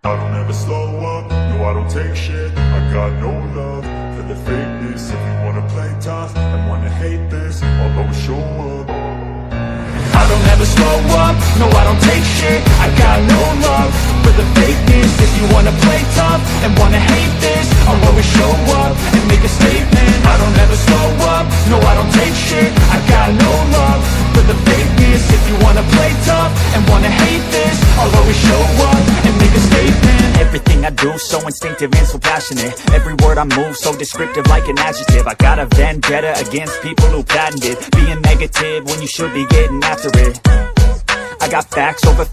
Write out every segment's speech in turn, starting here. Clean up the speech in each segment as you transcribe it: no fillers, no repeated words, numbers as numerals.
I don't ever slow up, no I don't take shit. I got no love for the fakeness. If you wanna play tough and wanna hate this, I'll always show up. I don't ever slow up, no I don't take shit. I got no love for the fakeness. If you wanna play tough and wanna hate this, I'll always show up and make a statement. I don't ever slow up, no I don't take shit. I got no love for the fakeness. If you wanna play tough and wanna hate this, I'll always show up and make a statement. Everything I do so instinctive and so passionate. Every word I move so descriptive like an adjective. I got a vendetta against people who patented being negative when you should be getting after it. I got facts over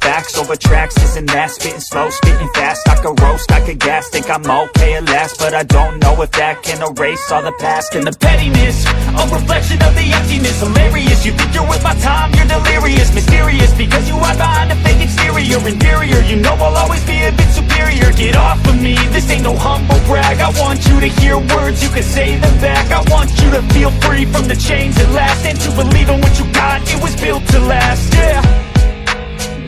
tracks, this and that. Spitting slow, spitting fast. I could roast, I could gas. Think I'm okay at last, but I don't know if that can erase all the past. And the pettiness, a reflection of the emptiness. Hilarious, you think you're worth my time, you're delirious. Mysterious, because you hide behind a fake exterior. Inferior, you know I'll always be a bit superior. Get off of me, this ain't no humble brag. I want you to hear words, you can say them back. I want you to feel free from the chains at last, and to believe in what you got, it was built to last, yeah.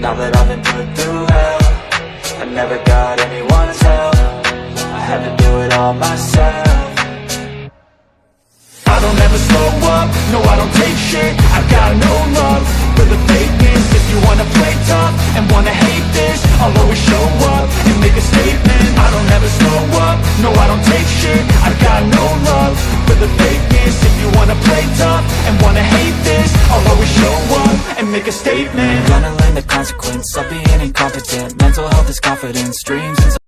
Now that I've been put through hell, I never got anyone's help. I had to do it all myself. I don't ever slow up, no I don't take shit. I got no love for the fakeness. If you wanna play tough and wanna hate this, I'll always show up and make a statement. I don't ever slow up, no I don't take shit. I got no love for the fakeness. If you wanna play tough and wanna hate this, I'll always show up and make a statement. Gonna learn the consequence of being incompetent. Mental health is confidence, dreams and